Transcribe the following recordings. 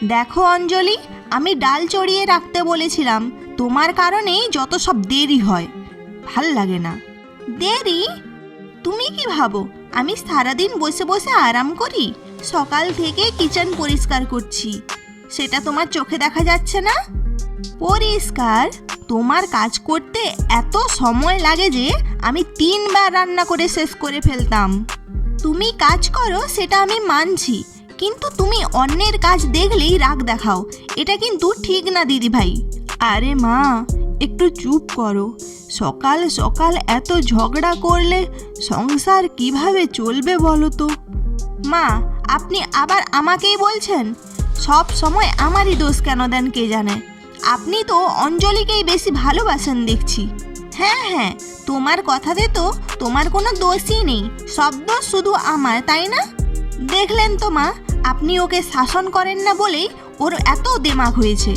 দেখো অঞ্জলি, আমি ডাল চড়িয়ে রাখতে বলেছিলাম, তোমার কারণেই যত সব দেরি হয়। ভাল লাগে না। দেরি? তুমি কি ভাবো আমি সারাদিন বসে বসে আরাম করি? সকাল থেকে কিচেন পরিষ্কার করছি, সেটা তোমার চোখে দেখা যাচ্ছে না? পরিষ্কার? তোমার কাজ করতে এত সময় লাগে যে আমি 3বার রান্না করে শেষ করে ফেলতাম। তুমি কাজ করো সেটা আমি মানছি, কিন্তু তুমি অন্যের কাজ দেখলেই রাগ দেখাও, এটা কিন্তু ঠিক না দিদি ভাই। আরে মা, একটু চুপ করো। সকাল সকাল এত ঝগড়া করলে সংসার কিভাবে চলবে বলো তো? মা, আপনি আবার আমাকেই বলছেন? সব সময় আমারই দোষ কেন দেন কে জানে? আপনি তো অঞ্জলিকেই বেশি ভালোবাসেন দেখছি। হ্যাঁ হ্যাঁ, তোমার কথাতে তো তোমার কোনো দোষই নেই, সব দোষ শুধু আমার, তাই না? দেখলেন তো মা, আপনি ওকে শাসন করেন না বলেই ওর এত দিমাগ হয়েছে।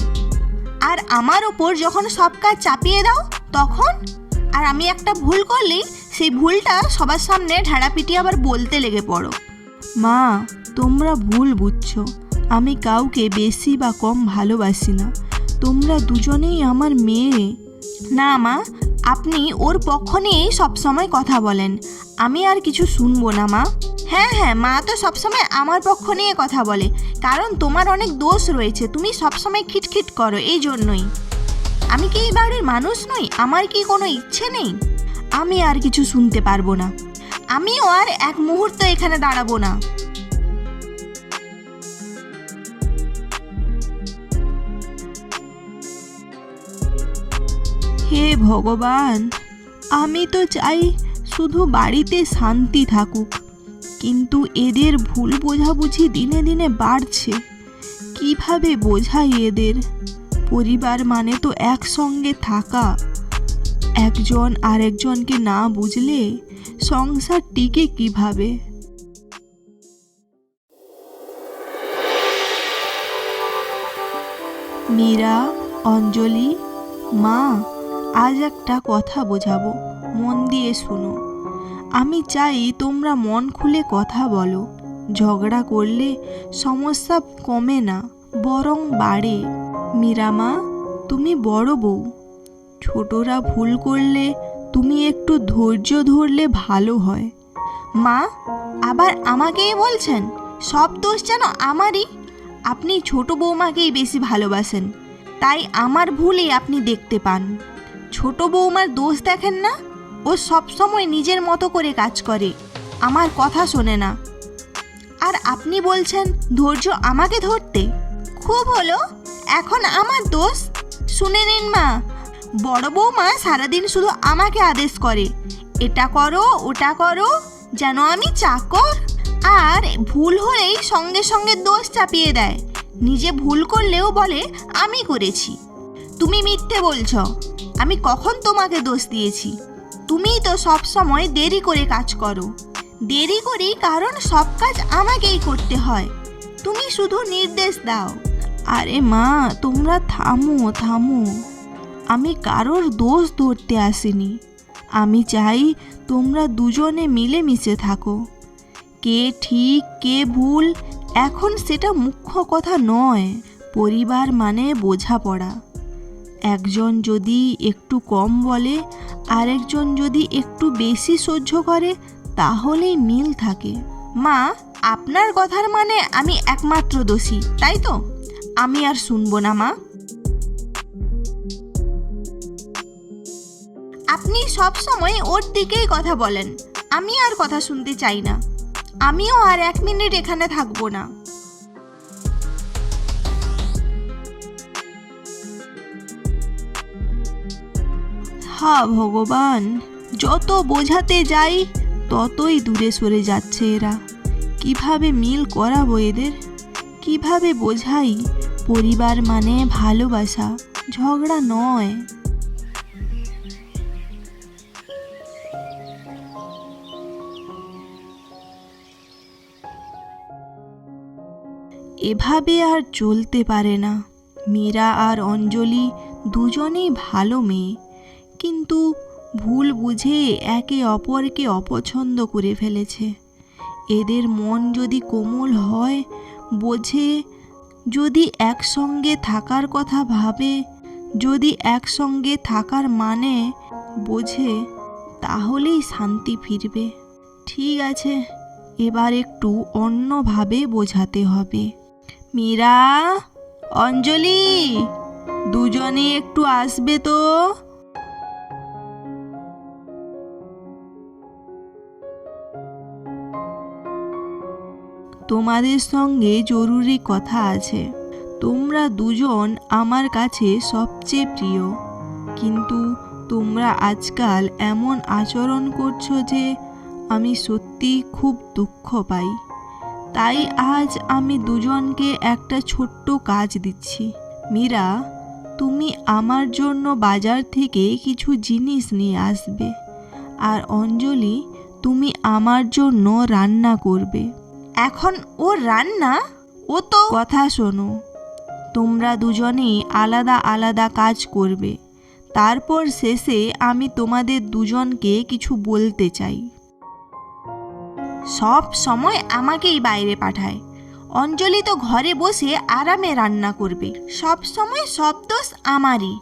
আর আমার ওপর যখন সব কাজ চাপিয়ে দাও তখন? আর আমি একটা ভুল করলেই সেই ভুলটা সবার সামনে ঢাড়া পিটিয়ে আবার বলতে লেগে পড়ো। মা, তোমরা ভুল বুঝছো। আমি কাউকে বেশি বা কম ভালোবাসি না। তোমরা দুজনেই আমার মেয়ে। না মা, আপনি ওর পক্ষ নিয়েই সবসময় কথা বলেন, আমি আর কিছু শুনবো না মা। হ্যাঁ হ্যাঁ, মা তো সবসময় আমার পক্ষ নিয়ে কথা বলে, কারণ তোমার অনেক দোষ রয়েছে, তুমি সবসময় খিটখিট করো, এই জন্যই। আমি কি এই বাড়ির মানুষ নই? আমার কি কোনো ইচ্ছে নেই? আমি আর কিছু শুনতে পারবো না। আমিও আর এক মুহূর্ত এখানে দাঁড়াবো না। হে ভগবান, আমি তো চাই শুধু বাড়িতে শান্তি থাকুক, কিন্তু এদের ভুল বোঝাবুঝি দিনে দিনে বাড়ছে। কিভাবে বোঝাই এদের? পরিবার মানে তো একসঙ্গে থাকা। একজন আরেকজনকে না বুঝলে সংসার টিকে কিভাবে? মীরা, অঞ্জলি, মা, আজ একটা কথা বোঝাবো, মন দিয়ে শুনো। আমি চাই তোমরা মন খুলে কথা বলো। ঝগড়া করলে সমস্যা কমে না, বরং বাড়ে। মীরা মা, তুমি বড় বউ, ছোটরা ভুল করলে তুমি একটু ধৈর্য ধরলে ভালো হয়। মা, আবার আমাকেই বলছেন? সব দোষ যেন আমারই। আপনি ছোট বৌমাকেই বেশি ভালোবাসেন, তাই আমার ভুলই আপনি দেখতে পান। ছোট বৌমার দোষ দেখেন না? ও সবসময় নিজের মতো করে কাজ করে, আমার কথা শোনে না। আর আপনি বলছেন ধৈর্য আমাকে ধরতে? খুব হলো, এখন আমার দোষ? শুনে নিন মা, বড় বৌমা সারাদিন শুধু আমাকে আদেশ করে, এটা করো ওটা করো, যেন আমি চাকর। আর ভুল হলেই সঙ্গে সঙ্গে দোষ চাপিয়ে দেয়, নিজে ভুল করলেও বলে আমি করেছি। তুমি মিথ্যে বলছ, আমি কখন তোমাকে দোষ দিয়েছি? তুমিই তো সব সময় দেরি করে কাজ করো। দেরি করি কারণ সব কাজ আমাকেই করতে হয়, তুমি শুধু নির্দেশ দাও। আরে মা, তোমরা থামো থামো, আমি কারোর দোষ ধরতে আসিনি। আমি চাই তোমরা দুজনে মিলেমিশে থাকো। কে ঠিক কে ভুল এখন সেটা মুখ্য কথা নয়। পরিবার মানে বোঝাপড়া। একজন যদি একটু কম বলে, আরেকজন যদি একটু বেশি সহ্য করে, তাহলেই মিল থাকে। মা, আপনার কথার মানে আমি একমাত্র দোষী, তাই তো? আমি আর শুনবো না মা। আপনি সব সময় ওর দিকেই কথা বলেন, আমি আর কথা শুনতে চাই না। আমিও আর 1 মিনিট এখানে থাকবো না। হা ভগবান, যত বোঝাতে যাই ততই দূরে সরে যাচ্ছে এরা। কিভাবে মিল করাবো এদের? কিভাবে বোঝাই পরিবার মানে ভালোবাসা, ঝগড়া নয়। এভাবে আর চলতে পারে না। মীরা আর অঞ্জলি দুজনেই ভালো মেয়ে, কিন্তু ভুল বুঝে একে অপরকে অপছন্দ করে ফেলেছে। এদের মন যদি কোমল হয়, বোঝে, যদি একসঙ্গে থাকার কথা ভাবে, যদি একসঙ্গে থাকার মানে বোঝে, তাহলেই শান্তি ফিরবে। ঠিক আছে, এবার একটু অন্যভাবে বোঝাতে হবে। মীরা, অঞ্জলি, দুজনে একটু আসবে তো। তোমাদের সঙ্গে জরুরি কথা আছে। তোমরা দুজন আমার কাছে সবচেয়ে প্রিয়, কিন্তু তোমরা আজকাল এমন আচরণ করছো যে আমি সত্যি খুব দুঃখ পাই। তাই আজ আমি দুজনকে একটা ছোট্ট কাজ দিচ্ছি। মীরা, তুমি আমার জন্য বাজার থেকে কিছু জিনিস নিয়ে আসবে, আর অঞ্জলি, তুমি আমার জন্য রান্না করবে। এখন ও রান্না? ও তো কথা শোনো, তোমরা দুজনেই আলাদা আলাদা কাজ করবে। তারপর শেষে আমি তোমাদের দুজনকে কিছু বলতে চাই। সব সময় আমাকেই বাইরে পাঠায়। অঞ্জলি তো ঘরে বসে আরামে রান্না করবে। সব সময় সব দোষ আমারই।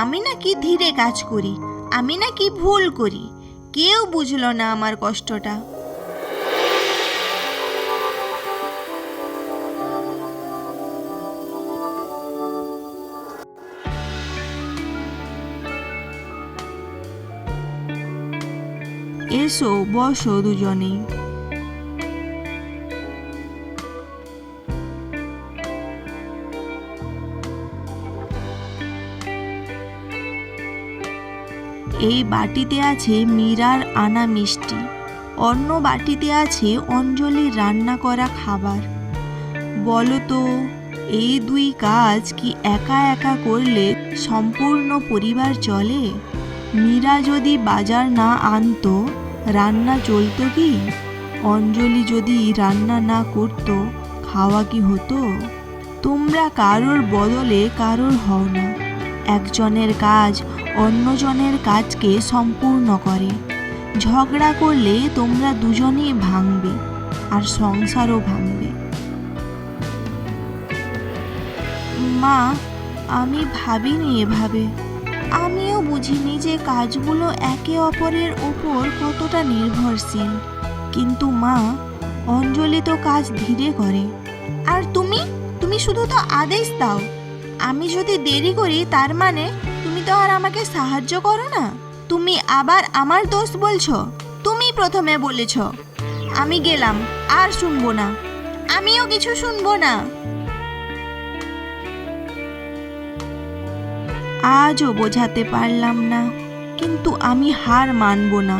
আমি নাকি ধীরে কাজ করি, আমি নাকি ভুল করি। কেউ বুঝলো না আমার কষ্টটা। এসো, বসো দুজনেই। এই বাটিতে আছে মীরার আনা মিষ্টি, অন্য বাটিতে আছে অঞ্জলির রান্না করা খাবার। বলো তো, এই দুই কাজ কি একা একা করলে সম্পূর্ণ পরিবার চলে? মীরা যদি বাজার না আনতো, রান্না চলতো কি? অঞ্জলি যদি রান্না না করতো, খাওয়া কি হতো? তোমরা কারোর বদলে কারোর হও না। একজনের কাজ অন্যজনের কাজকে সম্পূর্ণ করে। ঝগড়া করলে তোমরা দুজনেই ভাঙবে, আর সংসারও ভাঙবে। মা, আমি ভাবিনি এভাবে। আমিও বুঝিনি যে কাজগুলো একে অপরের ওপর কতটা নির্ভরশীল। কিন্তু মা, অঞ্জলি তো কাজ ধীরে করে, আর তুমি শুধু তো আদেশ দাও। আমি যদি দেরি করি, তার মানে তুমি তো আর আমাকে সাহায্য করো না। তুমি আবার আমার দোষ বলছো। তুমি প্রথমে বলেছ। আমি গেলাম, আর শুনবো না। আমিও কিছু শুনবো না। আজও বোঝাতে পারলাম না, কিন্তু আমি হার মানব না।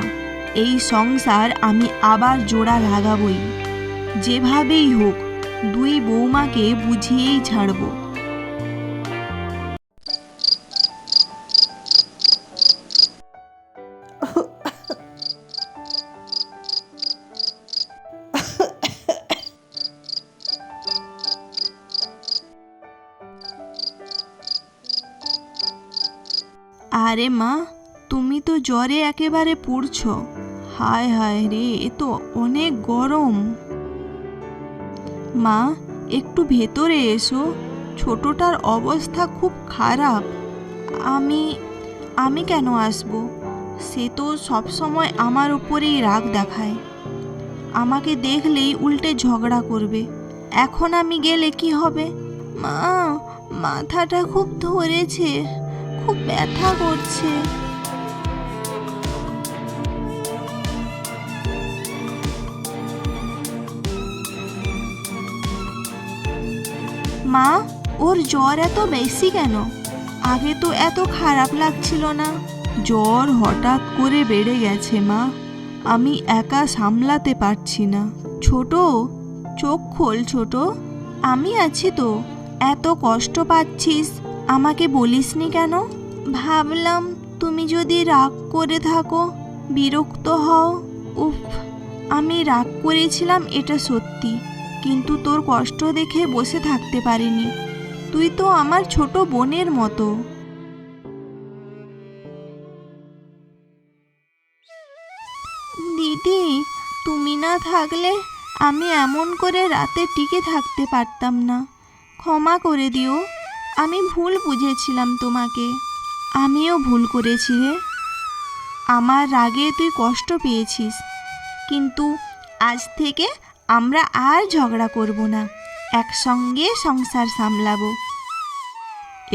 এই সংসার আমি আবার জোড়া লাগাবই। যেভাবেই হোক, দুই বৌমাকে বুঝিয়েই ছাড়বো। আরে মা, তুমি তো জ্বরে একেবারে পুড়ছো। হায় হায় রে, এ তো অনেক গরম। মা, একটু ভেতরে এসো। ছোটটার অবস্থা খুব খারাপ। আমি আমি কেন আসবো? সে তো সবসময় আমার উপরেই রাগ দেখায়। আমাকে দেখলেই উল্টে ঝগড়া করবে। এখন আমি গেলে কি হবে? মা, মাথাটা খুব ধরেছে, খুব ব্যথা করছে। মা, ওর জ্বর এত বেশি কেন? আগে তো এত খারাপ লাগছিল না। জ্বর হঠাৎ করে বেড়ে গেছে মা। আমি একা সামলাতে পারছি না। ছোট, চোখ খোল ছোট। আমি আছি তো। এত কষ্ট পাচ্ছিস, আমাকে বলিসনি কেন? ভাবলাম তুমি যদি রাগ করে থাকো, বিরক্ত হও। উফ, আমি রাগ করেছিলাম, এটা সত্যি। কিন্তু তোর কষ্ট দেখে বসে থাকতে পারিনি। তুই তো আমার ছোট বোনের মতো। দিদি, তুমি না থাকলে আমি এমন করে রাতে টিকে থাকতে পারতাম না। ক্ষমা করে দিও, আমি ভুল বুঝেছিলাম তোমাকে। আমিও ভুল করেছি রে। আমার রাগে তুই কষ্ট পেয়েছিস, কিন্তু আজ থেকে আমরা আর ঝগড়া করব না, একসঙ্গে সংসার সামলাবো।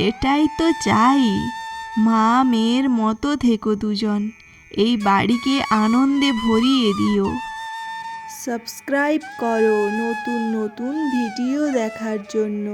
এটাই তো চাই, মা মেয়ের মতো থেকো দুজন, এই বাড়িকে আনন্দে ভরিয়ে দিও। সাবস্ক্রাইব করো নতুন নতুন ভিডিও দেখার জন্য।